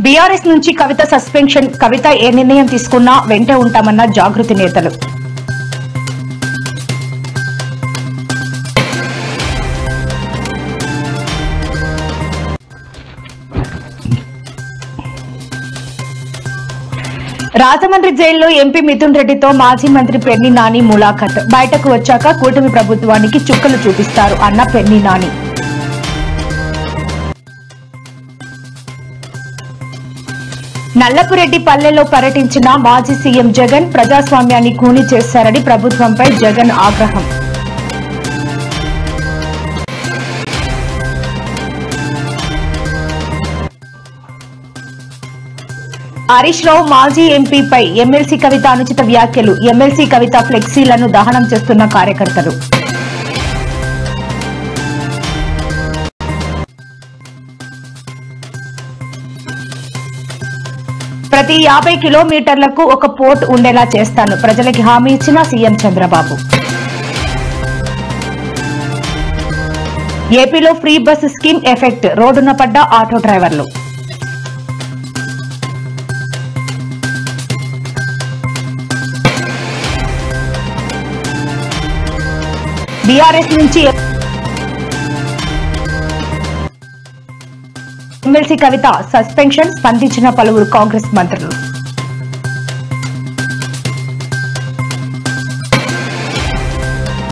BRS నుంచి కవిత suspension. కవిత ఏ నిర్ణయం తీసుకున్నా వెంటే ఉంటామన్న జాగృతి నేతలు. రాజమండ్రి జైల్లో ఎంపీ మిథున్ రెడ్డితో మాజీ మంత్రి పెర్ని నాని ములాఖత్. బయటకు వచ్చాక కూటమి ప్రభుత్వానికి చుక్కలు చూపిస్తారు అన్న పెర్ని నాని. నల్లపురెడ్డి పల్లెలో పర్యటించిన మాజీ సీఎం జగన్. ప్రజాస్వామ్యాన్ని కూని చేశారని ప్రభుత్వంపై జగన్ ఆగ్రహం. హరీష్ రావు మాజీ ఎంపీపై ఎమ్మెల్సీ కవిత అనుచిత వ్యాఖ్యలు. ఎమ్మెల్సీ కవిత ఫ్లెక్సీలను దహనం చేస్తున్న కార్యకర్తలు. ప్రతి 50 కిలోమీటర్లకు ఒక పోర్ట్ ఉండేలా చేస్తాను. ప్రజలకి హామీ ఇచ్చిన సీఎం చంద్రబాబు. ఏపీలో ఫ్రీ బస్ స్కీమ్ ఎఫెక్ట్. రోడ్డున పడ్డ ఆటో డ్రైవర్లు. బీఆర్ఎస్ నుంచి ఎమ్మెల్సీ కవిత సస్పెన్షన్. స్పందించిన పలువురు కాంగ్రెస్ మంత్రులు.